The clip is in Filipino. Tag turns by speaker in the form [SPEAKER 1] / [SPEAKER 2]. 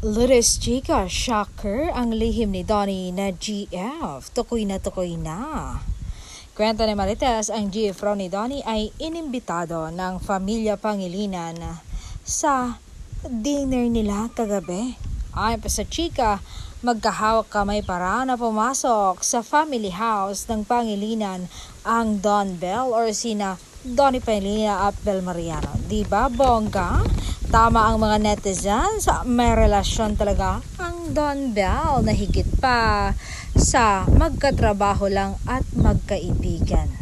[SPEAKER 1] Ludes Chica, shocker ang lihim ni Donnie na GF. Tukoy na tukoy na. Kwento ni Marites, ang GF raw ni Donnie ay inimbitado ng pamilya Pangilinan sa dinner nila kagabi. Ayon pa sa Chika, magkahawak kamay para na pumasok sa family house ng Pangilinan ang Don Bell or sina Donnie Pangilinan at Bel Mariano. Diba, bongga? Tama ang mga netizens, may relasyon talaga ang Don Bell na higit pa sa magkatrabaho lang at magkaibigan.